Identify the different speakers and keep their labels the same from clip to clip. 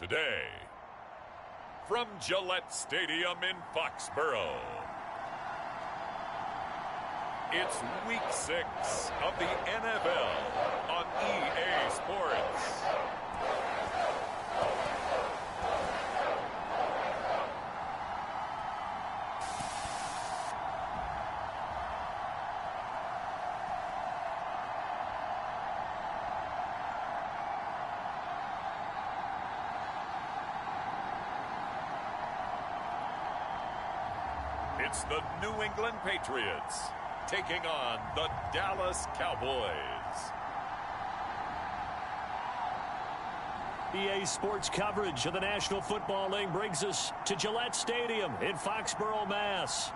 Speaker 1: today. From Gillette Stadium in Foxborough, it's Week 6 of the NFL on EA Sports. It's the New England Patriots taking on the Dallas Cowboys.
Speaker 2: EA Sports coverage of the National Football League brings us to Gillette Stadium in Foxborough, Mass.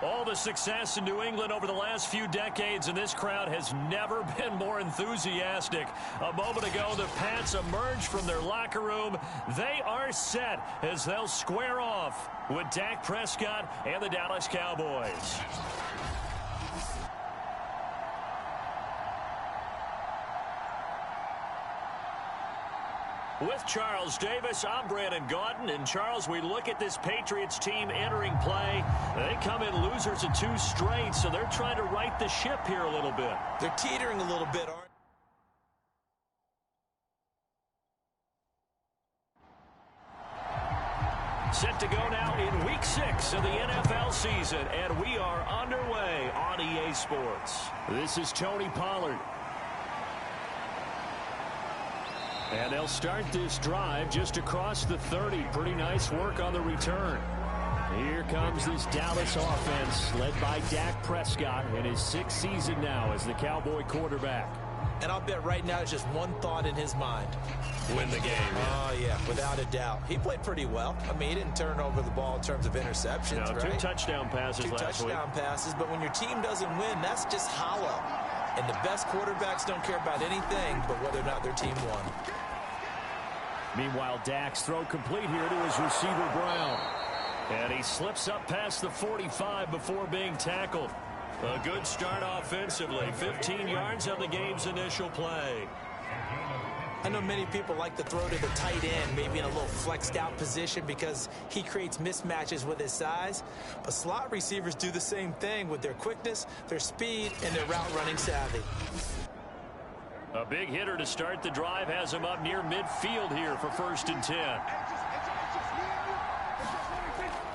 Speaker 2: All the success in New England over the last few decades, and this crowd has never been more enthusiastic. A moment ago, the Pats emerged from their locker room. They are set as they'll square off with Dak Prescott and the Dallas Cowboys. With Charles Davis, I'm Brandon Gaudin. And Charles, we look at this Patriots team entering play. They come in losers of 2 straight, so they're trying to right the ship here a little bit.
Speaker 3: They're teetering a little bit, aren't they?
Speaker 2: Set to go now in Week 6 of the NFL season, and we are underway on EA Sports. This is Tony Pollard. And they'll start this drive just across the 30. Pretty nice work on the return. Here comes this Dallas offense led by Dak Prescott in his 6th season now as the Cowboy quarterback.
Speaker 3: And I'll bet right now it's just one thought in his mind.
Speaker 2: Win the game.
Speaker 3: Oh, yeah, without a doubt. He played pretty well. I mean, he didn't turn over the ball in terms of interceptions,
Speaker 2: no,
Speaker 3: right?
Speaker 2: 2 touchdown passes last week.
Speaker 3: 2 touchdown passes, but when your team doesn't win, that's just hollow. And the best quarterbacks don't care about anything but whether or not their team won.
Speaker 2: Meanwhile, Dak's throw complete here to his receiver, Brown. And he slips up past the 45 before being tackled. A good start offensively. 15 yards on the game's initial play.
Speaker 3: I know many people like to throw to the tight end, maybe in a little flexed out position because he creates mismatches with his size. But slot receivers do the same thing with their quickness, their speed, and their route running savvy.
Speaker 2: A big hitter to start the drive has him up near midfield here for 1st and 10.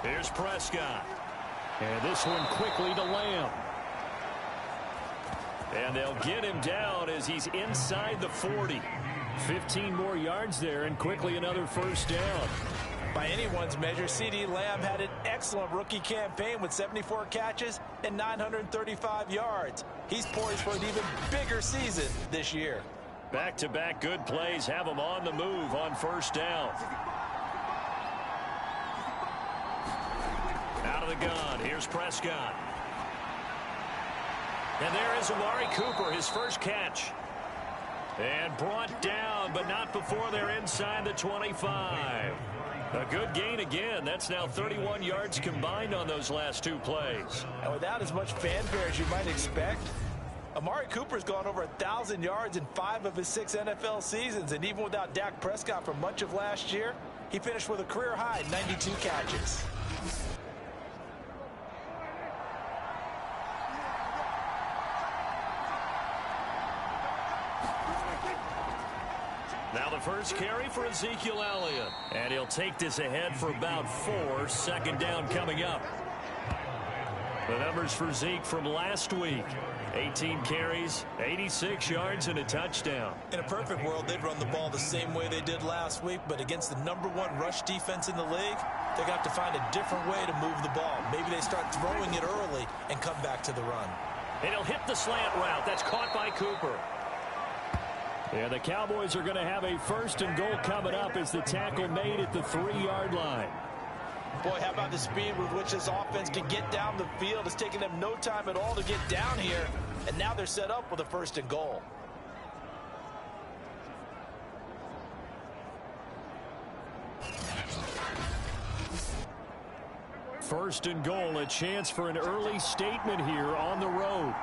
Speaker 2: Here's Prescott. And this one quickly to Lamb. And they'll get him down as he's inside the 40. 15 more yards there and quickly another 1st down.
Speaker 3: By anyone's measure, CeeDee Lamb had an excellent rookie campaign with 74 catches and 935 yards. He's poised for an even bigger season this year.
Speaker 2: Back-to-back good plays have him on the move on 1st down. Out of the gun, here's Prescott. And there is Amari Cooper, his first catch. And brought down, but not before they're inside the 25. A good gain again. That's now 31 yards combined on those last 2 plays.
Speaker 3: And without as much fanfare as you might expect, Amari Cooper's gone over 1,000 yards in 5 of his 6 NFL seasons. And even without Dak Prescott for much of last year, he finished with a career-high 92 catches.
Speaker 2: Now the first carry for Ezekiel Elliott. And he'll take this ahead for about 4. 2nd down coming up. The numbers for Zeke from last week. 18 carries, 86 yards, and a touchdown.
Speaker 3: In a perfect world, they'd run the ball the same way they did last week, but against the #1 rush defense in the league, they're going to have to find a different way to move the ball. Maybe they start throwing it early and come back to the run.
Speaker 2: And he'll hit the slant route. That's caught by Cooper. Yeah, the Cowboys are going to have a 1st and goal coming up as the tackle made at the 3-yard line.
Speaker 3: Boy, how about the speed with which this offense can get down the field? It's taken them no time at all to get down here, and now they're set up with a 1st and goal.
Speaker 2: First and goal, a chance for an early statement here on the road.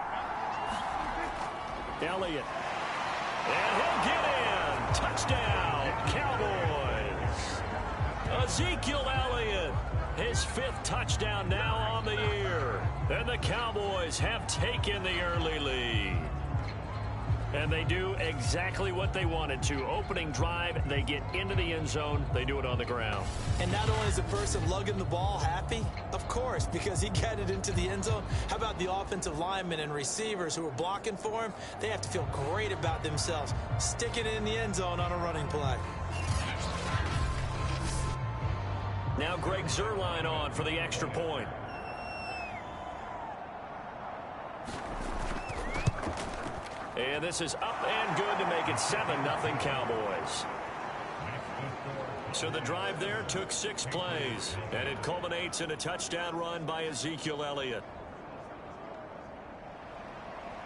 Speaker 2: Elliott. And he'll get in. Touchdown, Cowboys. Ezekiel Elliott, his 5th touchdown now on the year. And the Cowboys have taken the early lead. And they do exactly what they wanted to. Opening drive, they get into the end zone. They do it on the ground.
Speaker 3: And not only is the person lugging the ball happy, of course, because he got it into the end zone. How about the offensive linemen and receivers who are blocking for him? They have to feel great about themselves, sticking it in the end zone on a running play.
Speaker 2: Now Greg Zuerlein on for the extra point. And this is up and good to make it 7-0 Cowboys. So the drive there took 6 plays, and it culminates in a touchdown run by Ezekiel Elliott.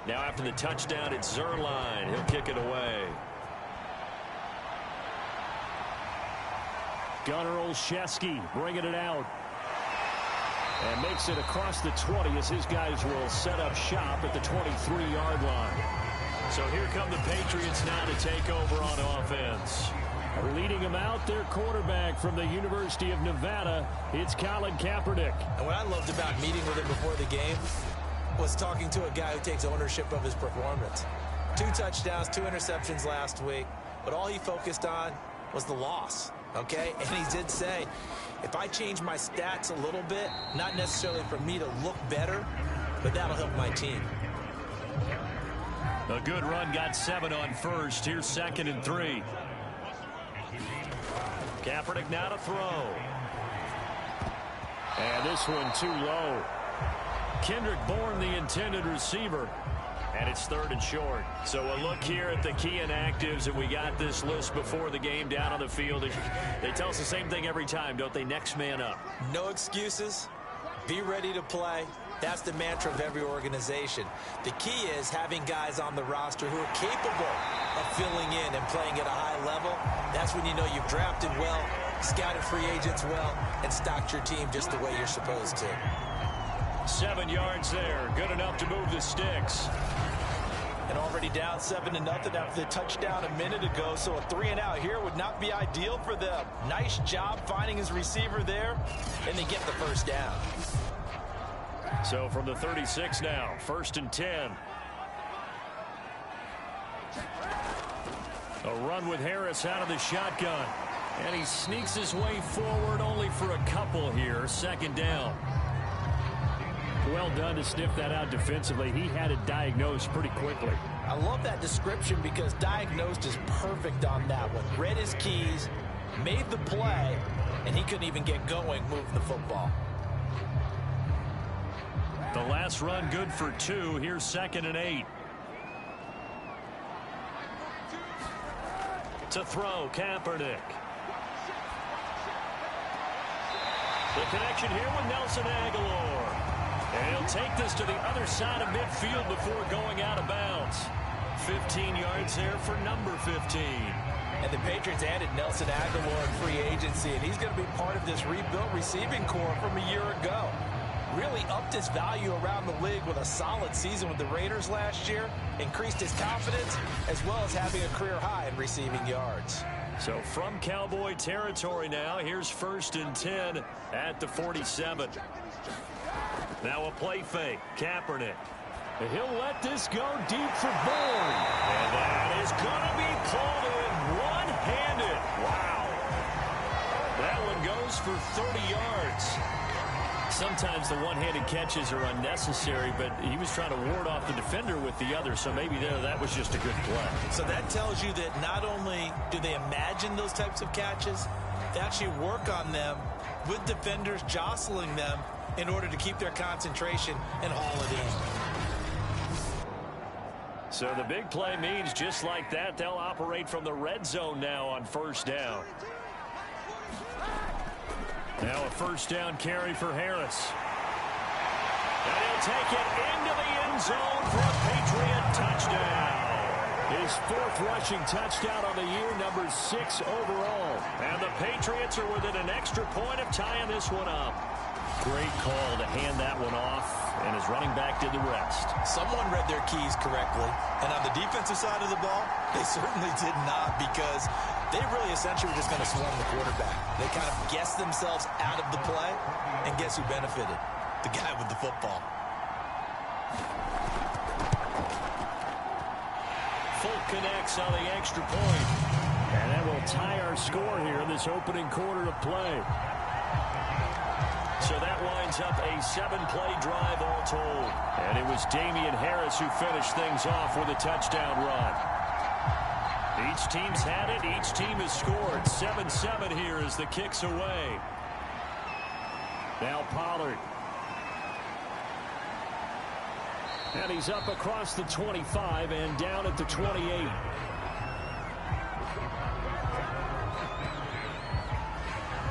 Speaker 2: Now after the touchdown, it's Zuerlein. He'll kick it away.
Speaker 4: Gunnar Olszewski bringing it out. And makes it across the 20 as his guys will set up shop at the 23-yard line.
Speaker 2: So here come the Patriots now to take over on offense.
Speaker 4: Leading them out, their quarterback from the University of Nevada, it's Colin Kaepernick.
Speaker 3: And what I loved about meeting with him before the game was talking to a guy who takes ownership of his performance. 2 touchdowns, 2 interceptions last week, but all he focused on was the loss, okay? And he did say, if I change my stats a little bit, not necessarily for me to look better, but that'll help my team.
Speaker 2: A good run, got 7 on first. Here's 2nd and 3. Kaepernick now to throw.
Speaker 4: And this one too low.
Speaker 2: Kendrick Bourne, the intended receiver. And it's 3rd and short. So a look here at the key inactives, and we got this list before the game down on the field. They tell us the same thing every time, don't they? Next man up.
Speaker 3: No excuses. Be ready to play. That's the mantra of every organization. The key is having guys on the roster who are capable of filling in and playing at a high level. That's when you know you've drafted well, scouted free agents well, and stocked your team just the way you're supposed to.
Speaker 2: 7 yards there. Good enough to move the sticks.
Speaker 3: And already down 7-0 after the touchdown a minute ago, so a 3-and-out here would not be ideal for them. Nice job finding his receiver there, and they get the first down.
Speaker 2: So from the 36 now, 1st and 10. A run with Harris out of the shotgun. And he sneaks his way forward only for a couple here. 2nd down.
Speaker 4: Well done to sniff that out defensively. He had it diagnosed pretty quickly.
Speaker 3: I love that description because diagnosed is perfect on that one. Read his keys, made the play, and he couldn't even get going moving the football.
Speaker 2: The last run good for 2. Here's 2nd and 8. To throw, Kaepernick. The connection here with Nelson Aguilar. And he'll take this to the other side of midfield before going out of bounds. 15 yards there for number 15.
Speaker 3: And the Patriots added Nelson Aguilar in free agency, and he's going to be part of this rebuilt receiving corps from a year ago. Really upped his value around the league with a solid season with the Raiders last year, increased his confidence, as well as having a career high in receiving yards.
Speaker 2: So from Cowboy territory now, here's 1st and 10 at the 47. Now a play fake, Kaepernick.
Speaker 4: He'll let this go deep for Bourne.
Speaker 2: And that is going to be pulled in one-handed. Wow. That one goes for 30 yards. Sometimes the one-handed catches are unnecessary, but he was trying to ward off the defender with the other, so maybe that was just a good play.
Speaker 3: So that tells you that not only do they imagine those types of catches, they actually work on them with defenders jostling them in order to keep their concentration and haul it in.
Speaker 2: So the big play means just like that, they'll operate from the red zone now on 1st down. Now a 1st down carry for Harris. And he'll take it into the end zone for a Patriot touchdown.
Speaker 4: His 4th rushing touchdown on the year, number 6 overall.
Speaker 2: And the Patriots are within an extra point of tying this one up. Great call to hand that one off, and his running back did the rest.
Speaker 3: Someone read their keys correctly, and on the defensive side of the ball, they certainly did not, because They really essentially were just going to swarm the quarterback. They kind of guessed themselves out of the play, and guess who benefited? The guy with the football.
Speaker 2: Full connects on the extra point.
Speaker 4: And that will tie our score here in this opening quarter of play.
Speaker 2: So that winds up a 7-play drive all told. And it was Damian Harris who finished things off with a touchdown run. Each team's had it. Each team has scored. 7-7 here as the kick's away.
Speaker 4: Now Pollard. And he's up across the 25 and down at the 28.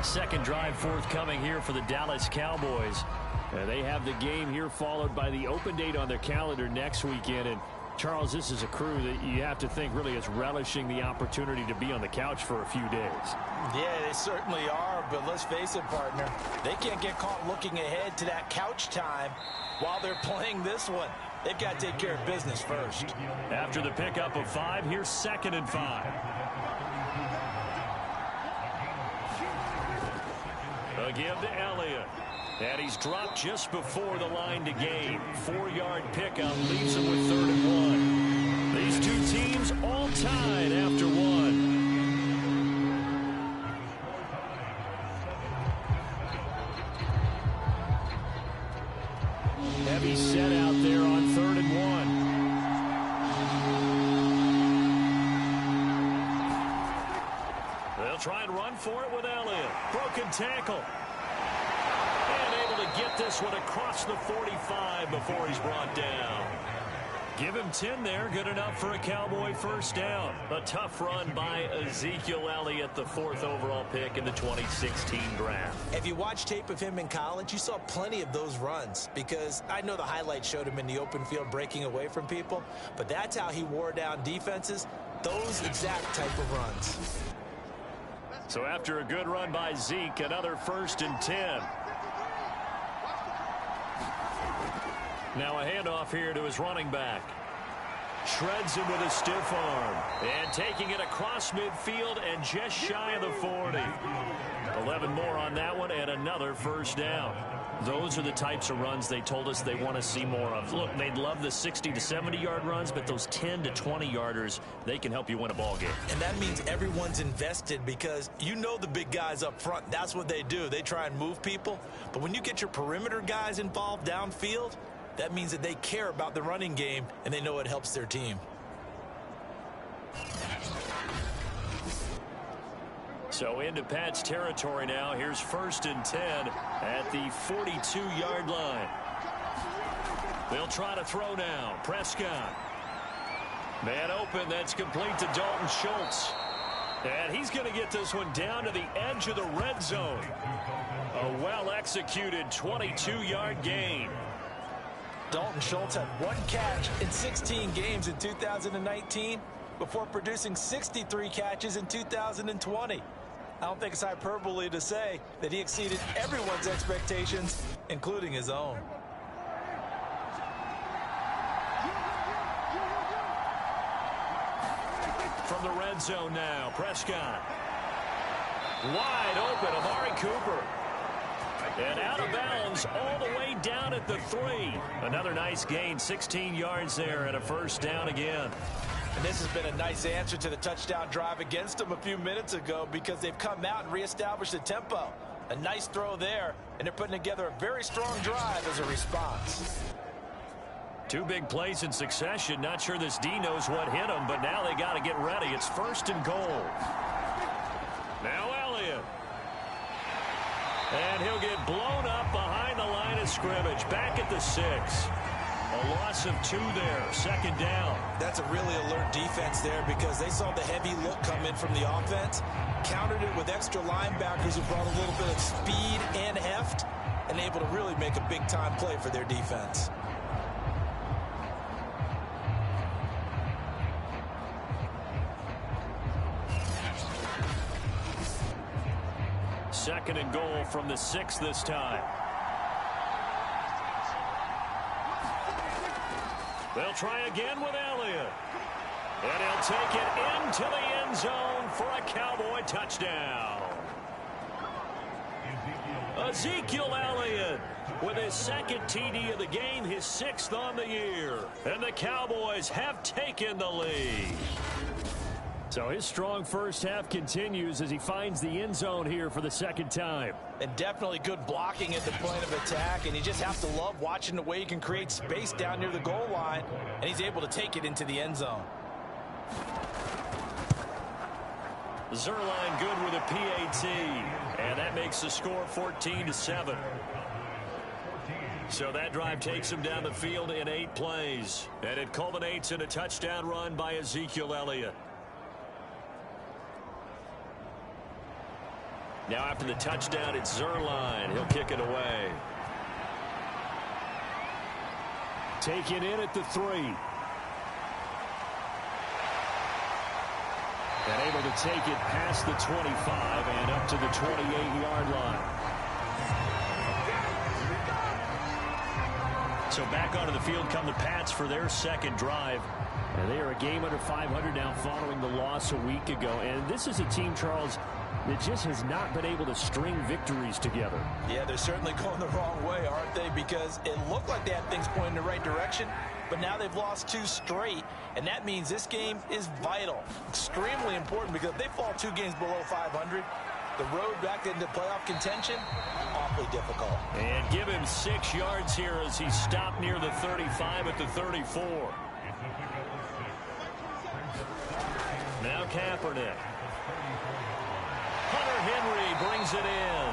Speaker 2: Second drive forthcoming here for the Dallas Cowboys.
Speaker 4: They have the game here followed by the open date on their calendar next weekend. And Charles, this is a crew that you have to think really is relishing the opportunity to be on the couch for a few days.
Speaker 3: Yeah, they certainly are, but let's face it, partner. They can't get caught looking ahead to that couch time while they're playing this one. They've got to take care of business first.
Speaker 2: After the pickup of 5, here's 2nd and 5. A give to Elliott. And he's dropped just before the line to gain. 4-yard pickup leaves him with 3rd and 1. These two teams all tied after 1.
Speaker 4: Heavy set out there on 3rd and
Speaker 2: 1. They'll try and run for it with Elliott. Broken tackle. And able to get this one across the 45 before he's brought down. Give him 10 there. Good enough for a Cowboy first down. A tough run by Ezekiel Elliott, the 4th overall pick in the 2016 draft.
Speaker 3: If you watch tape of him in college, you saw plenty of those runs because I know the highlights showed him in the open field breaking away from people, but that's how he wore down defenses, those exact type of runs.
Speaker 2: So after a good run by Zeke, another 1st and 10. Now a handoff here to his running back. Shreds him with a stiff arm. And taking it across midfield and just shy of the 40. 11 more on that one and another first down. Those are the types of runs they told us they want to see more of. Look, they'd love the 60 to 70-yard runs, but those 10 to 20-yarders, they can help you win a ball game.
Speaker 3: And that means everyone's invested because you know the big guys up front. That's what they do. They try and move people. But when you get your perimeter guys involved downfield, that means that they care about the running game and they know it helps their team.
Speaker 2: So into Pat's territory now. Here's 1st and 10 at the 42-yard line. They'll try to throw now. Prescott. Man open. That's complete to Dalton Schultz. And he's going to get this one down to the edge of the red zone. A well-executed 22-yard gain.
Speaker 3: Dalton Schultz had 1 catch in 16 games in 2019 before producing 63 catches in 2020. I don't think it's hyperbole to say that he exceeded everyone's expectations, including his own.
Speaker 2: From the red zone now, Prescott. Wide open, Amari Cooper. And out of bounds all the way down at the 3. Another nice gain, 16 yards there and a first down again.
Speaker 3: And this has been a nice answer to the touchdown drive against them a few minutes ago because they've come out and reestablished the tempo. A nice throw there, and they're putting together a very strong drive as a response.
Speaker 2: 2 big plays in succession. Not sure this D knows what hit him, but now they got to get ready. It's 1st and goal. Now Elliott. And he'll get blown up behind the line of scrimmage. Back at the 6. A loss of 2 there. 2nd down.
Speaker 3: That's a really alert defense there because they saw the heavy look come in from the offense, countered it with extra linebackers who brought a little bit of speed and heft, and able to really make a big-time play for their defense.
Speaker 2: Second and goal from the 6 this time. They'll try again with Elliott. And he'll take it into the end zone for a Cowboy touchdown. Ezekiel Elliott with his second TD of the game, his 6th on the year. And the Cowboys have taken the lead. So his strong first half continues as he finds the end zone here for the second time.
Speaker 3: And definitely good blocking at the point of attack, and you just have to love watching the way he can create space down near the goal line, and he's able to take it into the end zone.
Speaker 2: Zerline good with a PAT, and that makes the score 14-7. So that drive takes him down the field in 8 plays, and it culminates in a touchdown run by Ezekiel Elliott. Now after the touchdown, it's Zerline. He'll kick it away. Taken in at the 3. And able to take it past the 25 and up to the 28-yard line. So back onto the field come the Pats for their second drive. And they are a game under 500 now following the loss a week ago. And this is a team, Charles, that just has not been able to string victories together.
Speaker 3: Yeah, they're certainly going the wrong way, aren't they? Because it looked like they had things pointing in the right direction, but now they've lost 2 straight, and that means this game is vital, extremely important, because if they fall 2 games below 500, the road back into playoff contention, awfully difficult.
Speaker 2: And give him 6 yards here as he stopped near the 35 at the 34. Now Kaepernick. Hunter Henry brings it in.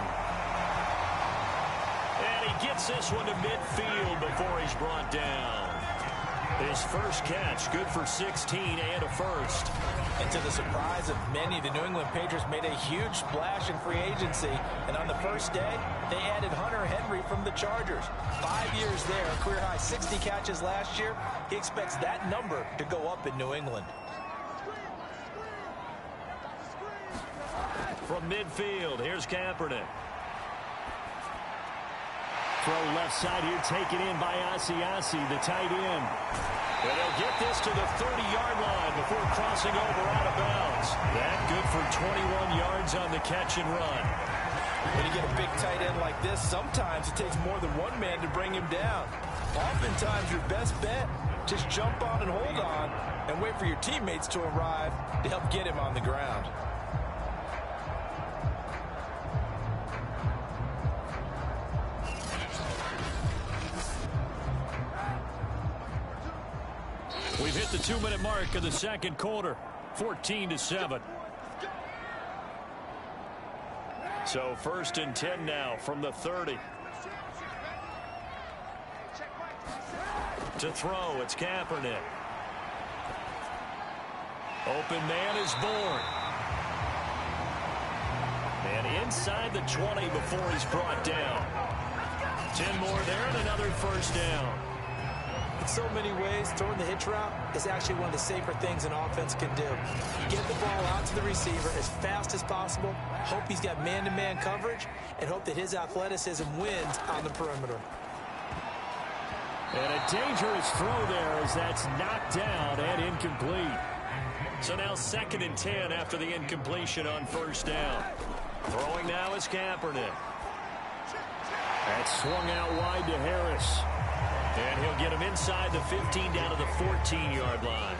Speaker 2: And he gets this one to midfield before he's brought down. His first catch, good for 16 and a first.
Speaker 3: And to the surprise of many, the New England Patriots made a huge splash in free agency. And on the first day, they added Hunter Henry from the Chargers. 5 years there, a career-high 60 catches last year. He expects that number to go up in New England.
Speaker 2: From midfield, here's Kaepernick. Throw left side here, taken in by Asiasi, the tight end. And they'll get this to the 30-yard line before crossing over out of bounds. That good for 21 yards on the catch and run.
Speaker 3: When you get a big tight end like this, sometimes it takes more than one man to bring him down. Oftentimes, your best bet, just jump on and hold on and wait for your teammates to arrive to help get him on the ground.
Speaker 2: We've hit the 2-minute mark of the second quarter, 14-7. So 1st and 10 now from the 30. To throw, it's Kaepernick. Open man is born. And inside the 20 before he's brought down. 10 more there and another first down.
Speaker 3: In so many ways, throwing the hitch route is actually one of the safer things an offense can do. Get the ball out to the receiver as fast as possible, hope he's got man-to-man coverage, and hope that his athleticism wins on the perimeter.
Speaker 2: And a dangerous throw there as that's knocked down and incomplete. So now 2nd and 10 after the incompletion on first down. Throwing now is Kaepernick. That's swung out wide to Harris. And he'll get him inside the 15 down to the 14-yard line.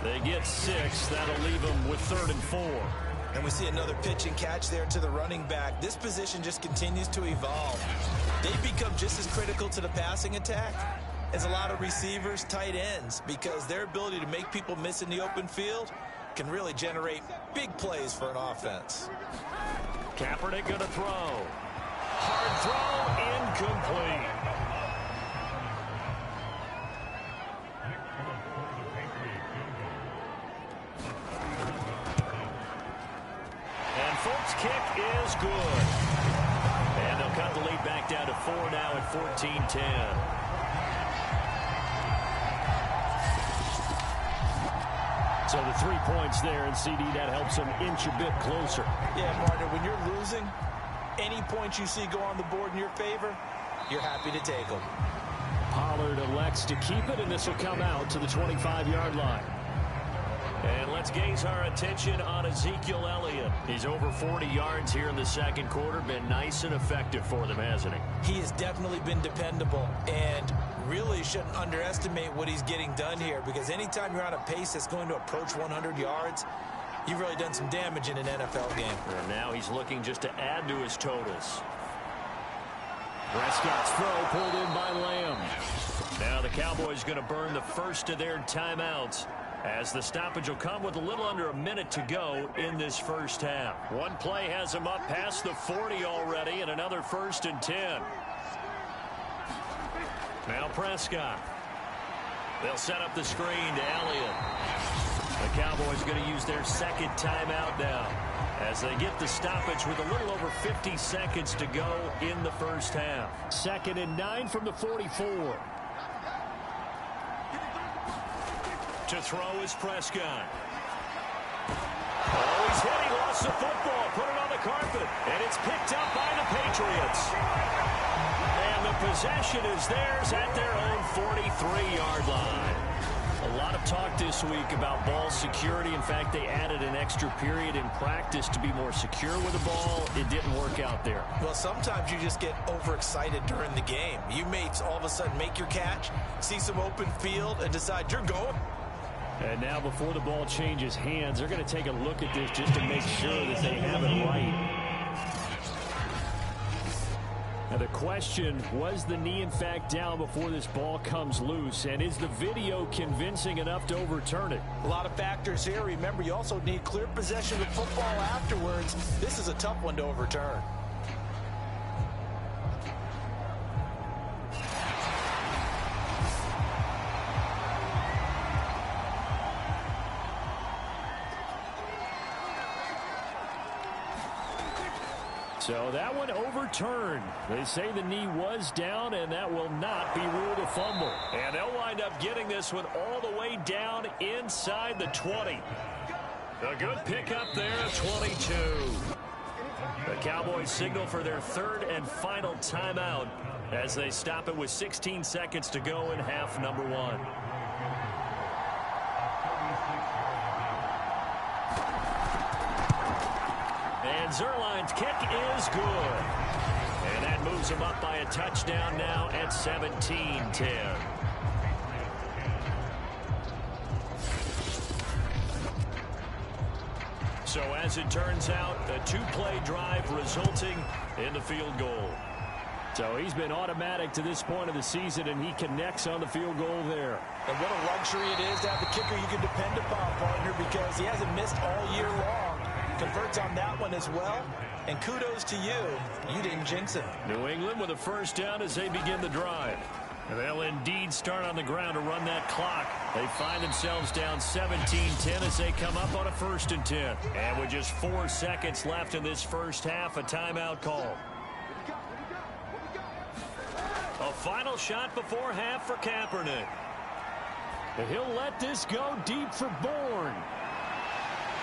Speaker 2: They get 6. That'll leave them with 3rd and 4.
Speaker 3: And we see another pitch and catch there to the running back. This position just continues to evolve. They become just as critical to the passing attack as a lot of receivers, tight ends, because their ability to make people miss in the open field can really generate big plays for an offense.
Speaker 2: Kaepernick going to throw. Hard throw, incomplete. Folks, kick is good. And they'll cut the lead back down to 4 now at 14-10. So the 3 points there, and CD, that helps them inch a bit closer.
Speaker 3: Yeah, Martin, when you're losing, any points you see go on the board in your favor, you're happy to take them.
Speaker 2: Pollard elects to keep it, and this will come out to the 25-yard line. And let's gaze our attention on Ezekiel Elliott. He's over 40 yards here in the second quarter. Been nice and effective for them, hasn't he?
Speaker 3: He has definitely been dependable and really shouldn't underestimate what he's getting done here, because anytime you're on a pace that's going to approach 100 yards, you've really done some damage in an NFL game.
Speaker 2: And now he's looking just to add to his totals. Prescott's throw pulled in by Lamb. Now the Cowboys going to burn the first of their timeouts, as the stoppage will come with a little under a minute to go in this first half. One play has him up past the 40 already, and another 1st and 10. Now Prescott. They'll set up the screen to Elliott. The Cowboys going to use their second timeout now, as they get the stoppage with a little over 50 seconds to go in the first half.
Speaker 4: 2nd and 9 from the 44.
Speaker 2: To throw is Prescott. Oh, he's hit. He lost the football. Put it on the carpet. And it's picked up by the Patriots. And the possession is theirs at their own 43-yard line. A lot of talk this week about ball security. In fact, they added an extra period in practice to be more secure with the ball. It didn't work out there.
Speaker 3: Well, sometimes you just get overexcited during the game. You may all of a sudden make your catch, see some open field, and decide you're going.
Speaker 4: And now before the ball changes hands, they're going to take a look at this just to make sure that they have it right. Now the question, was the knee in fact down before this ball comes loose? And is the video convincing enough to overturn it?
Speaker 3: A lot of factors here. Remember, you also need clear possession of football afterwards. This is a tough one to overturn.
Speaker 4: So that one overturned. They say the knee was down, and that will not be ruled a fumble.
Speaker 2: And they'll wind up getting this one all the way down inside the 20. A good pickup there, 22. The Cowboys signal for their 3rd and final timeout as they stop it with 16 seconds to go in half number 1. And Zerline's kick is good. And that moves him up by a touchdown now at 17-10. So as it turns out, a 2-play drive resulting in the field goal.
Speaker 4: So he's been automatic to this point of the season, and he connects on the field goal there.
Speaker 3: And what a luxury it is to have the kicker you can depend upon, partner, because he hasn't missed all year long. Converts on that one as well, and kudos to you. You didn't jinx it.
Speaker 2: New England with a first down as they begin the drive. And they'll indeed start on the ground to run that clock. They find themselves down 17-10 as they come up on a 1st and 10. And with just 4 seconds left in this first half, a timeout call. A final shot before half for Kaepernick.
Speaker 4: And he'll let this go deep for Bourne.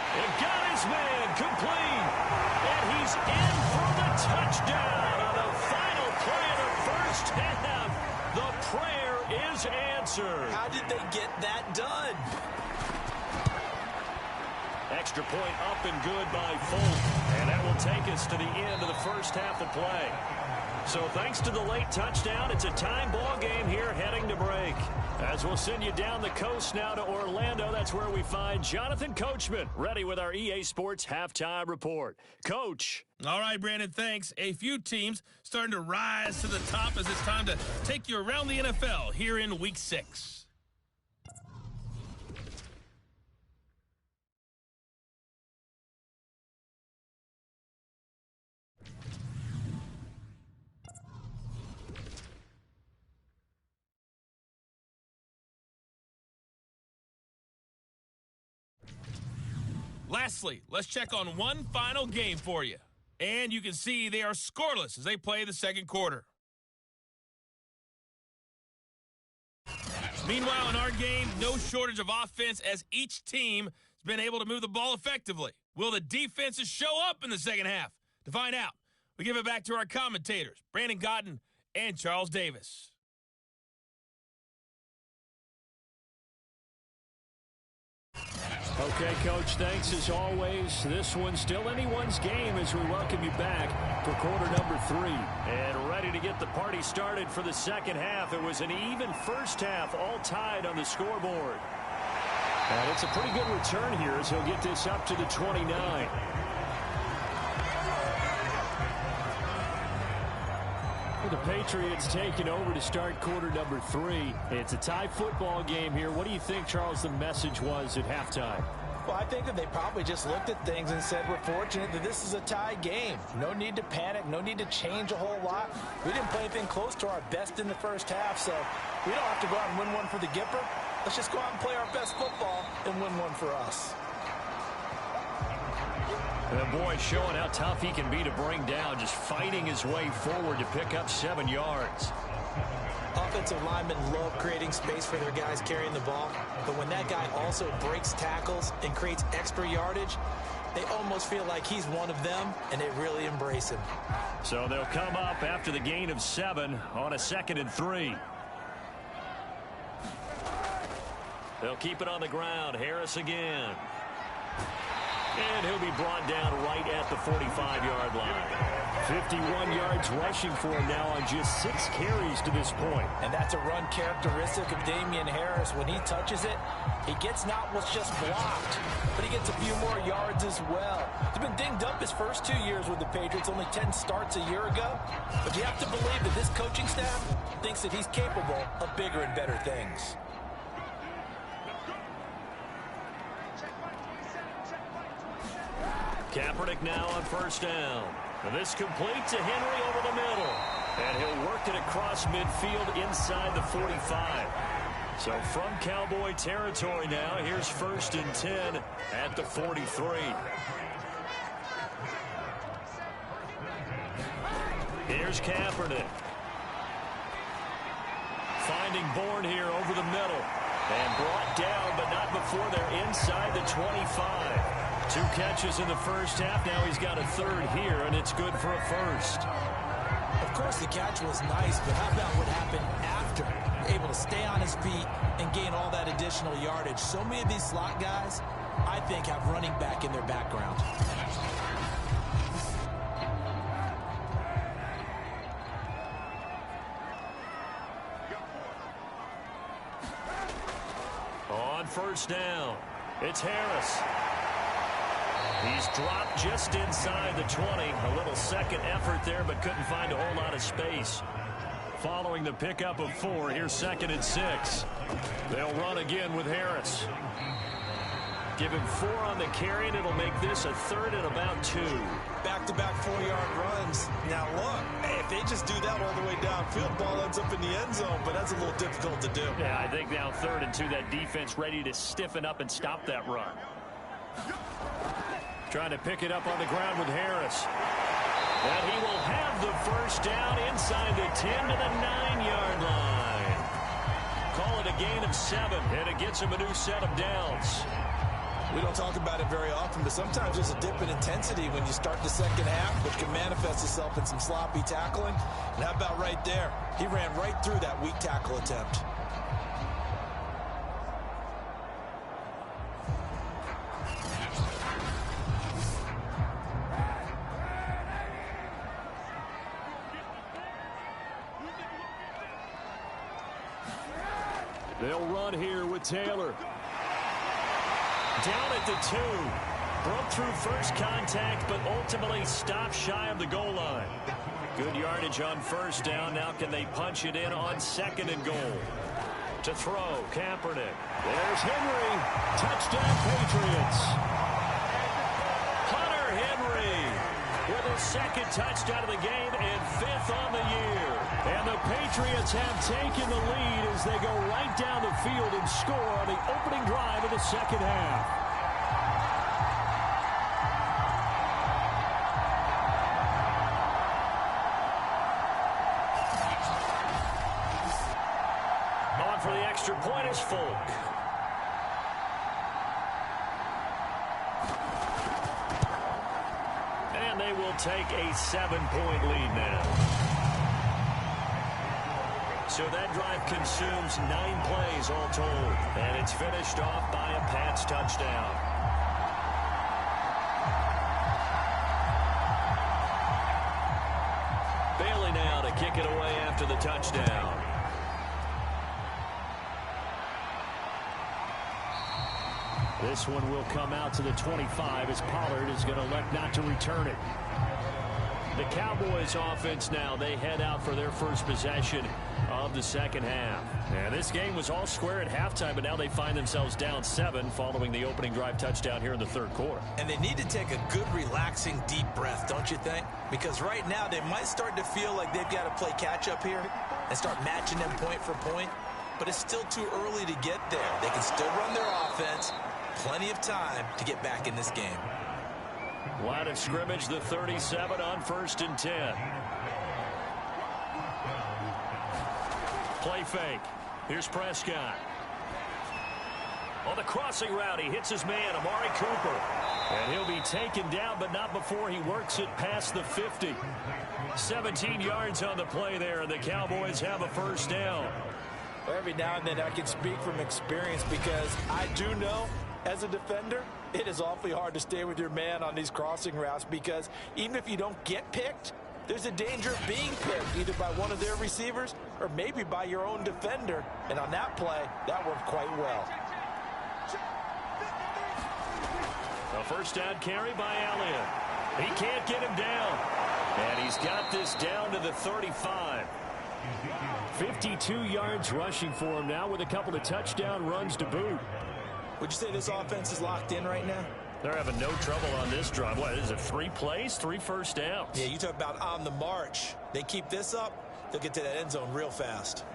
Speaker 2: And got his man complete. And he's in for the touchdown on the final play of the first half. The prayer is answered.
Speaker 3: How did they get that done?
Speaker 2: Extra point up and good by Folk. And that will take us to the end of the first half of play. So thanks to the late touchdown, it's a time ball game here heading to break. As we'll send you down the coast now to Orlando, that's where we find Jonathan Coachman, ready with our EA Sports Halftime Report. Coach.
Speaker 5: All right, Brandon, thanks. A few teams starting to rise to the top as it's time to take you around the NFL here in Week 6. Lastly, let's check on one final game for you. And you can see they are scoreless as they play the second quarter. Meanwhile, in our game, no shortage of offense as each team has been able to move the ball effectively. Will the defenses show up in the second half? To find out, we give it back to our commentators, Brandon Gotten and Charles Davis.
Speaker 2: Okay, Coach, thanks as always. This one's still anyone's game as we welcome you back for quarter number 3. And ready to get the party started for the second half. It was an even first half, all tied on the scoreboard. And it's a pretty good return here as he'll get this up to the 29. The Patriots taking over to start quarter number 3. It's a tie football game here. What do you think, Charles, the message was at halftime?
Speaker 3: Well, I think that they probably just looked at things and said, we're fortunate that this is a tie game. No need to panic. No need to change a whole lot. We didn't play anything close to our best in the first half, so we don't have to go out and win one for the Gipper. Let's just go out and play our best football and win one for us.
Speaker 2: The boy showing how tough he can be to bring down, just fighting his way forward to pick up 7 yards.
Speaker 3: Offensive linemen love creating space for their guys carrying the ball, but when that guy also breaks tackles and creates extra yardage, they almost feel like he's one of them, and they really embrace him.
Speaker 2: So they'll come up after the gain of 7 on a 2nd and 3. They'll keep it on the ground. Harris again. And he'll be brought down right at the 45-yard line. 51 yards rushing for him now on just 6 carries to this point.
Speaker 3: And that's a run characteristic of Damian Harris. When he touches it, he gets not what's just blocked, but he gets a few more yards as well. He's been dinged up his first 2 years with the Patriots, only 10 starts a year ago. But you have to believe that this coaching staff thinks that he's capable of bigger and better things.
Speaker 2: Kaepernick now on first down. And this complete to Henry over the middle. And he'll work it across midfield inside the 45. So from Cowboy territory now, here's 1st and 10 at the 43. Here's Kaepernick. Finding Bourne here over the middle. And brought down, but not before they're inside the 25. 2 catches in the first half. Now he's got a 3rd here, and it's good for a 1st.
Speaker 3: Of course, the catch was nice, but how about what happened after? Able to stay on his feet and gain all that additional yardage. So many of these slot guys, I think, have running back in their background.
Speaker 2: On first down, it's Harris. He's dropped just inside the 20. A little second effort there, but couldn't find a whole lot of space. Following the pickup of 4, here's 2nd and 6. They'll run again with Harris. Give him 4 on the carry, and it'll make this a 3rd and about 2.
Speaker 3: Back-to-back 4-yard runs. Now look, if they just do that all the way downfield, ball ends up in the end zone, but that's a little difficult to do.
Speaker 2: Yeah, I think now 3rd and 2, that defense ready to stiffen up and stop that run. Trying to pick it up on the ground with Harris. And he will have the first down inside the 10 to the 9-yard line. Call it a gain of 7, and it gets him a new set of downs.
Speaker 3: We don't talk about it very often, but sometimes there's a dip in intensity when you start the second half, which can manifest itself in some sloppy tackling. And how about right there? He ran right through that weak tackle attempt.
Speaker 2: They'll run here with Taylor. Down at the 2. Broke through first contact, but ultimately stopped shy of the goal line. Good yardage on first down. Now can they punch it in on 2nd and goal? To throw, Kaepernick. There's Henry. Touchdown, Patriots. Hunter Henry with his 2nd touchdown of the game and 5th on the year. And the Patriots have taken the lead as they go right down the field and score on the opening drive of the second half. On for the extra point is Folk. And they will take a 7-point lead now. So that drive consumes 9 plays all told. And it's finished off by a Pats touchdown. Bailey now to kick it away after the touchdown. This one will come out to the 25 as Pollard is going to elect not to return it. The Cowboys offense now, they head out for their first possession of the second half. And this game was all square at halftime, but now they find themselves down 7 following the opening drive touchdown here in the third quarter.
Speaker 3: And they need to take a good, relaxing, deep breath, don't you think? Because right now they might start to feel like they've got to play catch-up here and start matching them point for point. But it's still too early to get there. They can still run their offense. Plenty of time to get back in this game.
Speaker 2: Line of scrimmage, the 37 on 1st and 10. Play fake. Here's Prescott. On the crossing route, he hits his man, Amari Cooper. And he'll be taken down, but not before he works it past the 50. 17 yards on the play there, and the Cowboys have a first down.
Speaker 3: Every now and then I can speak from experience because I do know, as a defender, it is awfully hard to stay with your man on these crossing routes because even if you don't get picked, there's a danger of being picked either by one of their receivers or maybe by your own defender. And on that play, that worked quite well.
Speaker 2: A first down carry by Elliott. He can't get him down. And he's got this down to the 35. 52 yards rushing for him now with a couple of touchdown runs to boot.
Speaker 3: Would you say this offense is locked in right now?
Speaker 2: They're having no trouble on this drive. What is it, 3 plays, 3 first downs?
Speaker 3: Yeah, you talk about on the march. They keep this up, they'll get to that end zone real fast.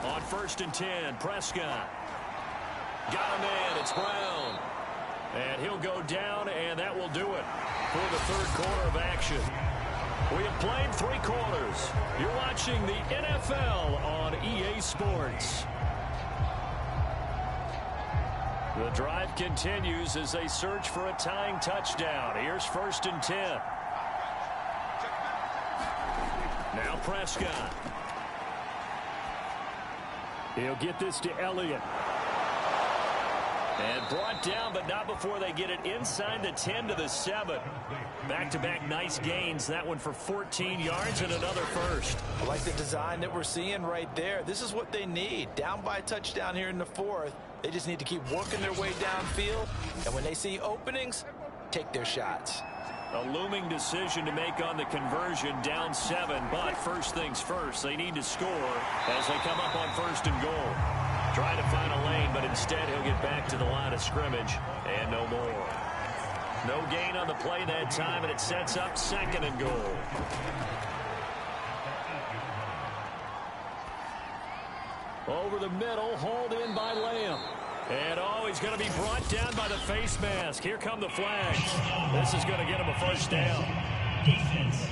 Speaker 2: On 1st and 10, Prescott. Got him in, it's Brown. And he'll go down, and that will do it for the third quarter of action. We have played 3 quarters. You're watching the NFL on EA Sports. The drive continues as they search for a tying touchdown. Here's 1st and 10. Now Prescott. He'll get this to Elliott. And brought down, but not before they get it inside the 10 to the 7. Back-to-back nice gains. That one for 14 yards and another first.
Speaker 3: I like the design that we're seeing right there. This is what they need. Down by a touchdown here in the 4th. They just need to keep working their way downfield. And when they see openings, take their shots.
Speaker 2: A looming decision to make on the conversion, down 7, but first things first, they need to score as they come up on 1st and goal. Trying to find a lane, but instead he'll get back to the line of scrimmage and no more. No gain on the play that time, and it sets up 2nd and goal. Over the middle, hauled in by Lamb. And, oh, he's going to be brought down by the face mask. Here come the flags. This is going to get him a first down. Defense.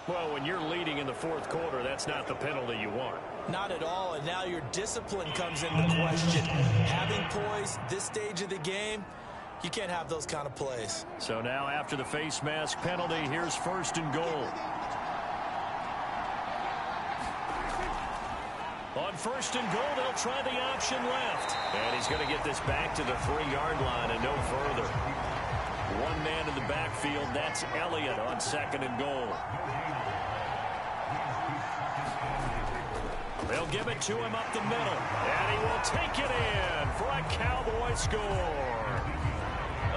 Speaker 2: Well, when you're leading in the 4th quarter, that's not the penalty you want.
Speaker 3: Not at all, and now your discipline comes into question. Having poise this stage of the game, you can't have those kind of plays.
Speaker 2: So now after the face mask penalty, here's 1st and goal. On 1st and goal, they'll try the option left. And he's going to get this back to the 3-yard line and no further. One man in the backfield, that's Elliott on 2nd and goal. They'll give it to him up the middle. And he will take it in for a Cowboy score.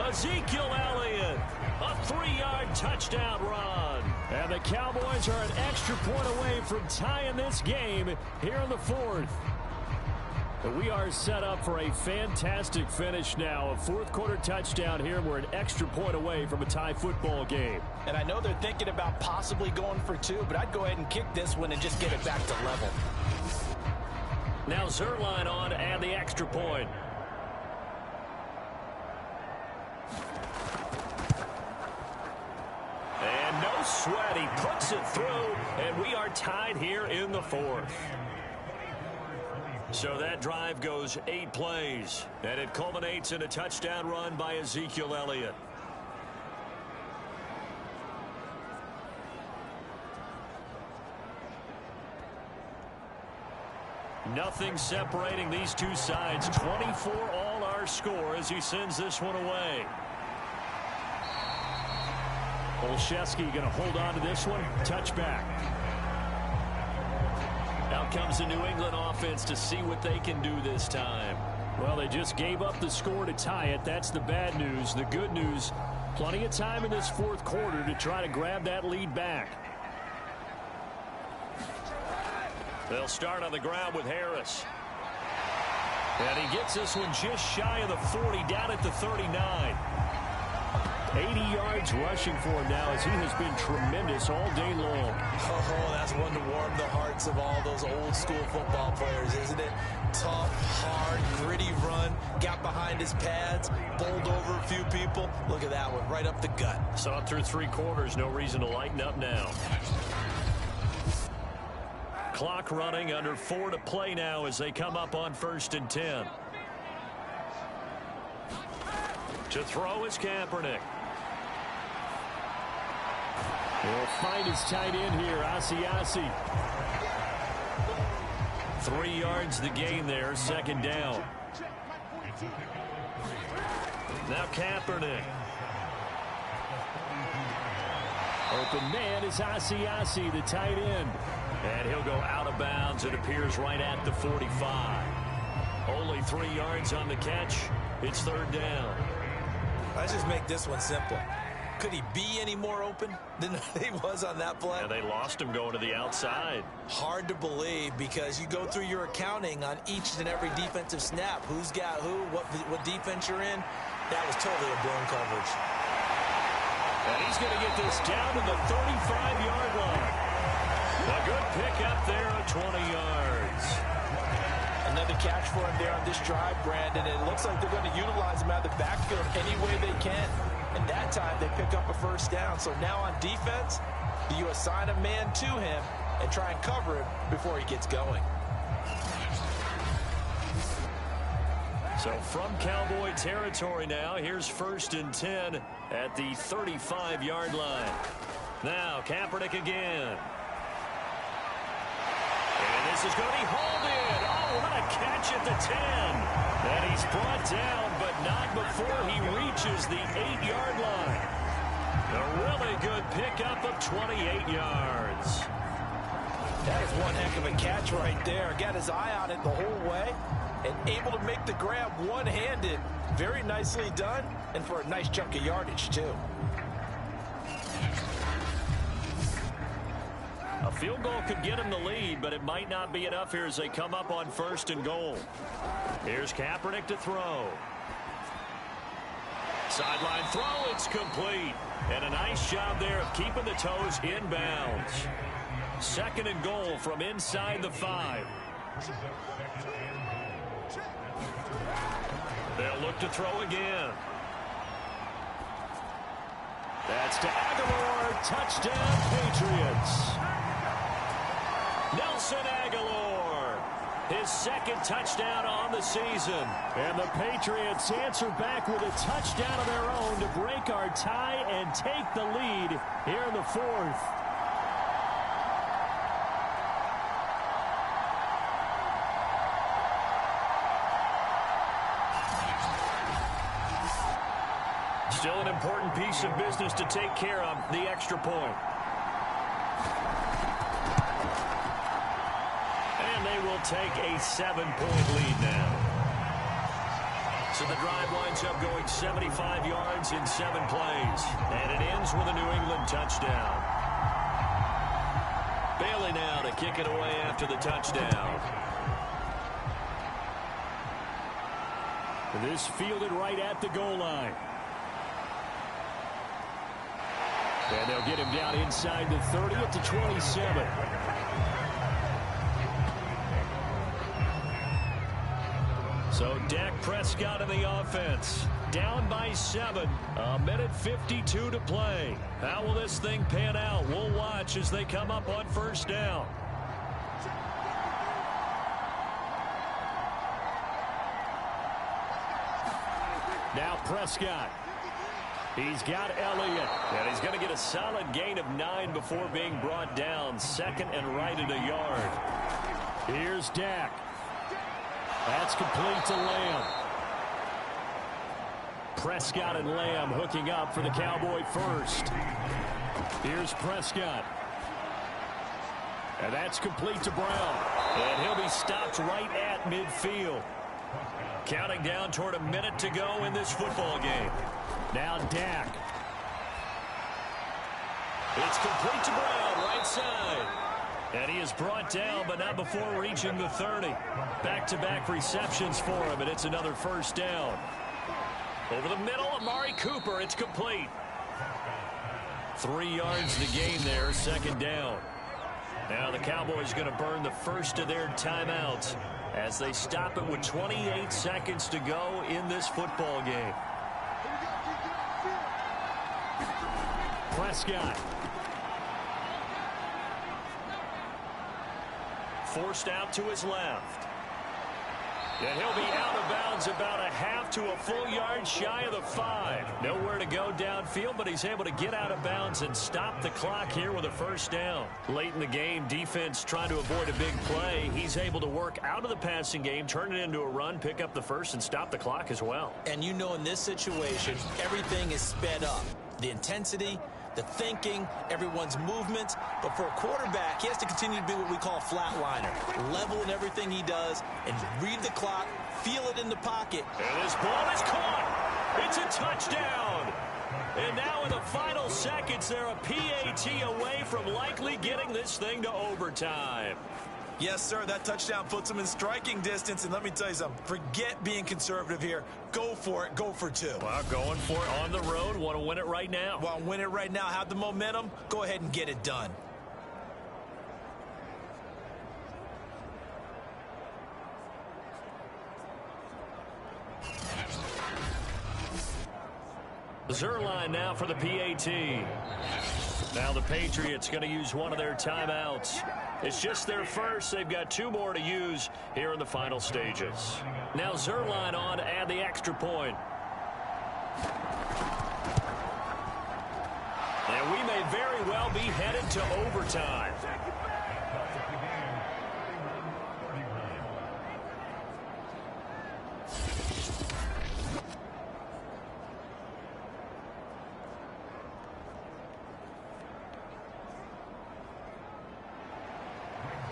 Speaker 2: Ezekiel Elliott, a 3-yard touchdown run. And the Cowboys are an extra point away from tying this game here in the 4th. But we are set up for a fantastic finish now. A 4th quarter touchdown here. We're an extra point away from a tie football game.
Speaker 3: And I know they're thinking about possibly going for 2, but I'd go ahead and kick this one and just get it back to level.
Speaker 2: Now Zerline on and the extra point. sweat. He puts it through, and we are tied here in the fourth. So that drive goes 8 plays, and it culminates in a touchdown run by Ezekiel Elliott. Nothing separating these two sides. 24 all our score as he sends this one away. Olszewski going to hold on to this one. Touchback. Out comes the New England offense to see what they can do this time. Well, they just gave up the score to tie it. That's the bad news. The good news, plenty of time in this fourth quarter to try to grab that lead back. They'll start on the ground with Harris. And he gets this one just shy of the 40, down at the 39. 80 yards rushing for him now as he has been tremendous all day long.
Speaker 3: Oh, that's one to warm the hearts of all those old school football players, isn't it? Tough, hard, gritty run, got behind his pads, bowled over a few people. Look at that one, right up the gut.
Speaker 2: Saw it through 3 quarters, no reason to lighten up now. Clock running, under 4 to play now as they come up on 1st and 10. To throw is Kaepernick. He'll find his tight end here, Asiasi. 3 yards the gain there, 2nd down. Now Kaepernick. Open man is Asiasi, the tight end. And he'll go out of bounds, it appears, right at the 45. Only 3 yards on the catch. It's 3rd down.
Speaker 3: Let's just make this one simple. Could he be any more open than he was on that play?
Speaker 2: And they lost him going to the outside.
Speaker 3: Hard to believe because you go through your accounting on each and every defensive snap. Who's got who, what defense you're in. That was totally a blown coverage.
Speaker 2: And he's going to get this down to the 35-yard line. A good pick up there at 20 yards.
Speaker 3: Another catch for him there on this drive, Brandon. It looks like they're going to utilize him out of the backfield any way they can. And that time they pick up a 1st down. So now on defense, do you assign a man to him and try and cover him before he gets going?
Speaker 2: So from Cowboy territory now, here's 1st and 10 at the 35-yard line. Now Kaepernick again. And this is going to be hauled in. Oh, what a catch at the 10. And he's brought down, but not before he reaches the 8-yard line. A really good pickup of 28 yards.
Speaker 3: That is one heck of a catch right there. Got his eye on it the whole way and able to make the grab one-handed. Very nicely done, and for a nice chunk of yardage, too.
Speaker 2: A field goal could get him the lead, but it might not be enough here as they come up on 1st and goal. Here's Kaepernick to throw. Sideline throw, it's complete. And a nice job there of keeping the toes in bounds. 2nd and goal from inside the 5. They'll look to throw again. That's to Aguilar. Touchdown, Patriots. Nelson Aguilar, his 2nd touchdown on the season. And the Patriots answer back with a touchdown of their own to break our tie and take the lead here in the 4th. Still an important piece of business to take care of, the extra point. And they will take a 7-point lead now. So the drive winds up going 75 yards in 7 plays. And it ends with a New England touchdown. Bailey now to kick it away after the touchdown. This fielded right at the goal line. And they'll get him down inside the 30 at the 27. So Dak Prescott in the offense. down by 7. 1:52 to play. How will this thing pan out? We'll watch as they come up on first down. Now Prescott. He's got Elliott, and he's going to get a solid gain of 9 before being brought down. 2nd and right at a yard. Here's Dak. That's complete to Lamb. Prescott and Lamb hooking up for the Cowboy first. Here's Prescott. And that's complete to Brown. And he'll be stopped right at midfield. Counting down toward a minute to go in this football game. Now Dak. It's complete to Brown, right side. And he is brought down, but not before reaching the 30. Back-to-back receptions for him, and it's another first down. Over the middle, Amari Cooper. It's complete. 3 yards to gain there, 2nd down. Now the Cowboys going to burn the first of their timeouts as they stop it with 28 seconds to go in this football game. Prescott. Forced out to his left. And he'll be out of bounds about a half to a full yard shy of the 5. Nowhere to go downfield, but he's able to get out of bounds and stop the clock here with a first down. Late in the game, defense trying to avoid a big play. He's able to work out of the passing game, turn it into a run, pick up the first, and stop the clock as well.
Speaker 3: And you know in this situation, everything is sped up. The intensity, the thinking, everyone's movements. But for a quarterback, he has to continue to be what we call a flatliner. Level in everything he does and read the clock, feel it in the pocket.
Speaker 2: And this ball is caught. It's a touchdown. And now in the final seconds, they're a PAT away from likely getting this thing to overtime.
Speaker 3: Yes, sir, that touchdown puts them in striking distance. And let me tell you something, forget being conservative here. Go for it, go for 2.
Speaker 2: Well, going for it on the road. Want to win it right now.
Speaker 3: Want to win it right now, have the momentum, go ahead and get it done.
Speaker 2: Zerline now for the PAT. Now the Patriots going to use one of their timeouts. It's just their first. They've got 2 more to use here in the final stages. Now Zerline on to add the extra point. And we may very well be headed to overtime.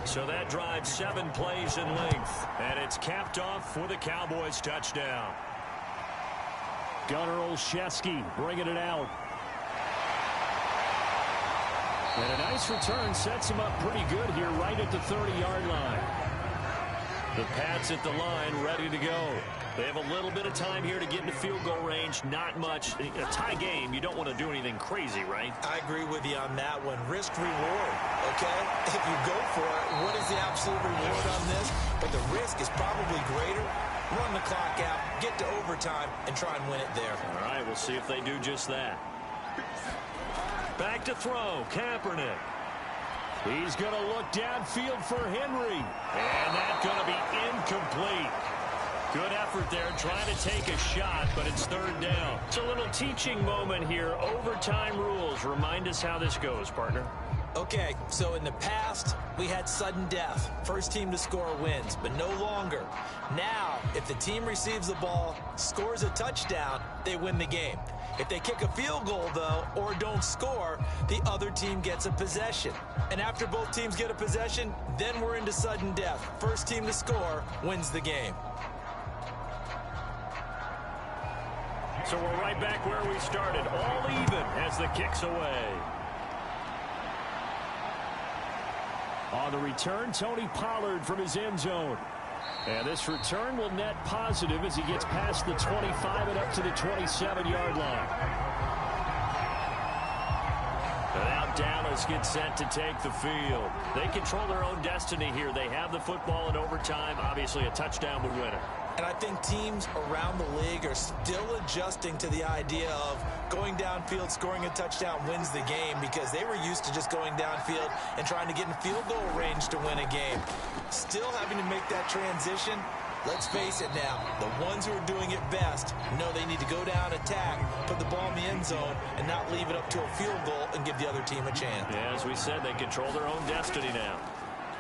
Speaker 2: So that drives 7 plays in length. And it's capped off with a Cowboys touchdown. Gunnar Olszewski bringing it out. And a nice return sets him up pretty good here right at the 30-yard line. The Pats at the line ready to go. They have a little bit of time here to get into field goal range. Not much. A tie game, you don't want to do anything crazy, right?
Speaker 3: I agree with you on that one. Risk reward, okay? If you go for it, what is the absolute reward on this? But the risk is probably greater. Run the clock out, get to overtime, and try and win it there.
Speaker 2: All right, we'll see if they do just that. Back to throw, Kaepernick. He's going to look downfield for Henry. And that's going to be incomplete. Good effort there, trying to take a shot, but it's 3rd down. It's a little teaching moment here. Overtime rules. Remind us how this goes, partner.
Speaker 3: Okay, so in the past, we had sudden death. First team to score wins, but no longer. Now, if the team receives the ball, scores a touchdown, they win the game. If they kick a field goal, though, or don't score, the other team gets a possession. And after both teams get a possession, then we're into sudden death. First team to score wins the game.
Speaker 2: So we're right back where we started, all even as the kick's away. On the return, Tony Pollard from his end zone. And this return will net positive as he gets past the 25 and up to the 27-yard line. And now Dallas gets set to take the field. They control their own destiny here. They have the football in overtime. Obviously, a touchdown would win it.
Speaker 3: And I think teams around the league are still adjusting to the idea of going downfield, scoring a touchdown wins the game, because they were used to just going downfield and trying to get in field goal range to win a game. Still having to make that transition. Let's face it now, the ones who are doing it best know they need to go down, attack, put the ball in the end zone, and not leave it up to a field goal and give the other team a chance.
Speaker 2: Yeah, as we said, they control their own destiny now.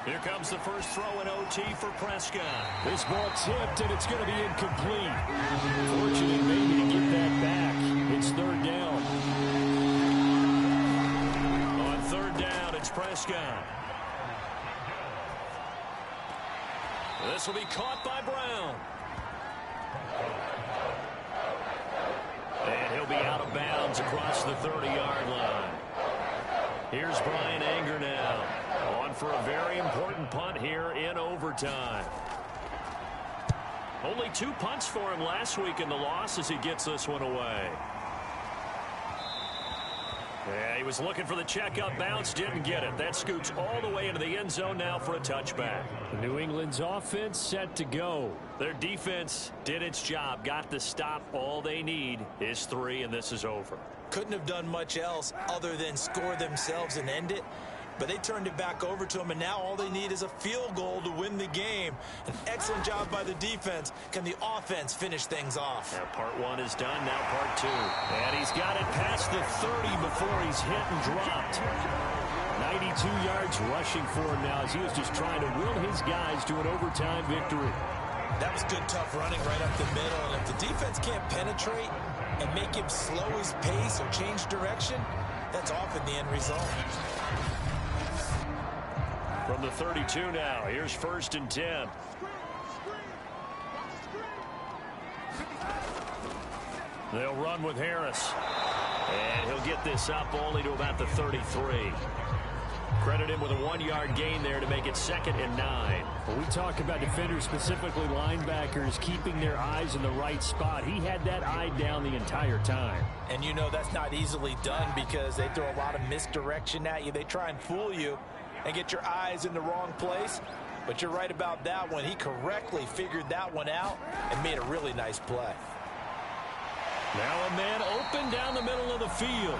Speaker 2: Here comes the first throw in OT for Prescott.
Speaker 4: This ball tipped, and it's going to be incomplete. Fortunate maybe to get that back. It's third down.
Speaker 2: On third down, it's Prescott. This will be caught by Brown. And he'll be out of bounds across the 30-yard line. Here's Brian Anger now. On for a very important punt here in overtime. Only 2 punts for him last week in the loss as he gets this one away. Yeah, he was looking for the checkup bounce, didn't get it. That scoots all the way into the end zone now for a touchback.
Speaker 4: New England's offense set to go.
Speaker 2: Their defense did its job, got the stop. All they need is 3, and this is over.
Speaker 3: Couldn't have done much else other than score themselves and end it. But they turned it back over to them, and now all they need is a field goal to win the game. An excellent job by the defense. Can the offense finish things off?
Speaker 2: Now part 1 is done, now part 2. And he's got it past the 30 before he's hit and dropped.
Speaker 4: 92 yards rushing for him now as he was just trying to will his guys to an overtime victory.
Speaker 3: That was good, tough running right up the middle. And if the defense can't penetrate and make him slow his pace or change direction, that's often the end result.
Speaker 2: From the 32 now, here's 1st and 10. They'll run with Harris. And he'll get this up only to about the 33. Credit him with a 1-yard gain there to make it 2nd and 9.
Speaker 4: When we talk about defenders, specifically linebackers, keeping their eyes in the right spot, he had that eye down the entire time.
Speaker 3: And you know that's not easily done because they throw a lot of misdirection at you. They try and fool you and get your eyes in the wrong place. But you're right about that one. He correctly figured that one out and made a really nice play.
Speaker 2: Now a man open down the middle of the field.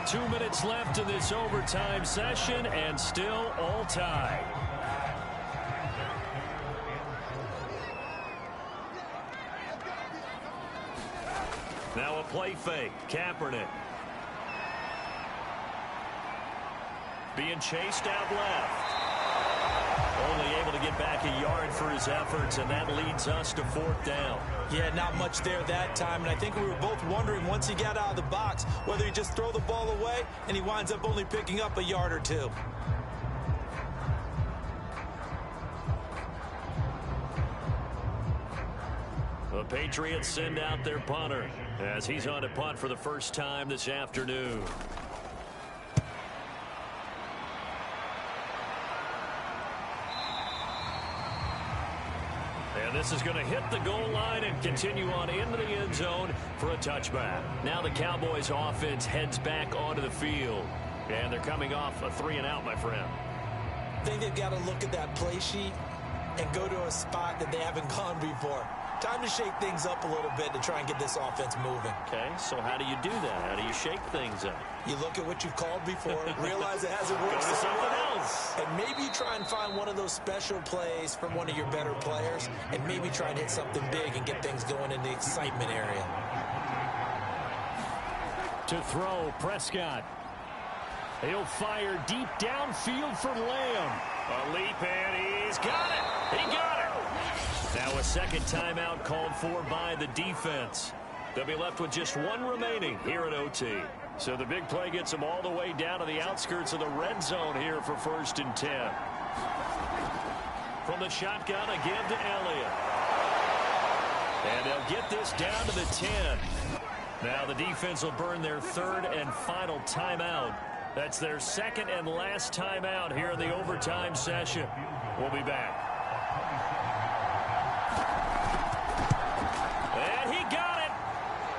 Speaker 2: 2 minutes left in this overtime session and still all tied. Now a play fake. Kaepernick. Being chased out left. Only able to get back a yard for his efforts, and that leads us to 4th down.
Speaker 3: Yeah, not much there that time, and I think we were both wondering once he got out of the box whether he just throw the ball away, and he winds up only picking up a yard or 2.
Speaker 2: The Patriots send out their punter as he's on to punt for the first time this afternoon. And this is going to hit the goal line and continue on into the end zone for a touchback. Now the Cowboys offense heads back onto the field. And they're coming off a 3-and-out, my friend.
Speaker 3: I think they've got to look at that play sheet and go to a spot that they haven't gone before. Time to shake things up a little bit to try and get this offense moving.
Speaker 2: Okay, so how do you do that? How do you shake things up?
Speaker 3: You look at what you've called before, realize it hasn't worked
Speaker 2: Go to something
Speaker 3: well,
Speaker 2: else.
Speaker 3: and maybe try and find one of those special plays from one of your better players, and maybe try and hit something big and get things going in the excitement area.
Speaker 4: To throw, Prescott. He'll fire deep downfield for Lamb.
Speaker 2: A leap, and he's got it. He got it. Now a second timeout called for by the defense. They'll be left with just 1 remaining here at OT. So the big play gets them all the way down to the outskirts of the red zone here for 1st and 10. From the shotgun, a give to Elliott. And they'll get this down to the 10. Now the defense will burn their 3rd and final timeout. That's their 2nd and last timeout here in the overtime session. We'll be back. And he got it.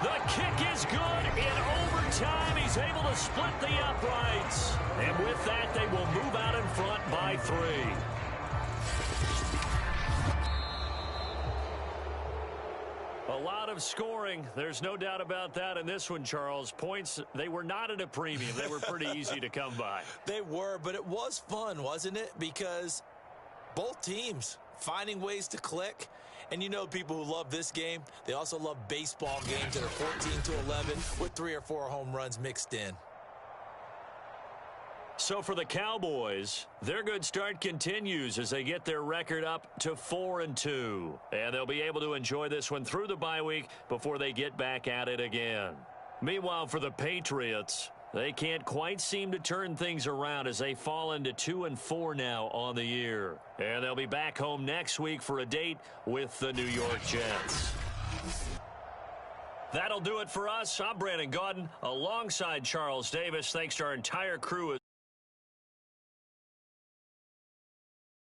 Speaker 2: The kick is good in overtime. He's able to split the uprights. And with that, they will move out in front by 3. scoring. There's no doubt about that in this one, Charles. Points, they were not at a premium. They were pretty easy to come by.
Speaker 3: They were, but it was fun, wasn't it? Because both teams finding ways to click. And you know people who love this game, they also love baseball games that are 14-11 with 3 or 4 home runs mixed in.
Speaker 2: So for the Cowboys, their good start continues as they get their record up to 4-2. And they'll be able to enjoy this one through the bye week before they get back at it again. Meanwhile, for the Patriots, they can't quite seem to turn things around as they fall into 2-4 now on the year. And they'll be back home next week for a date with the New York Jets. That'll do it for us. I'm Brandon Gaudin alongside Charles Davis. Thanks to our entire crew.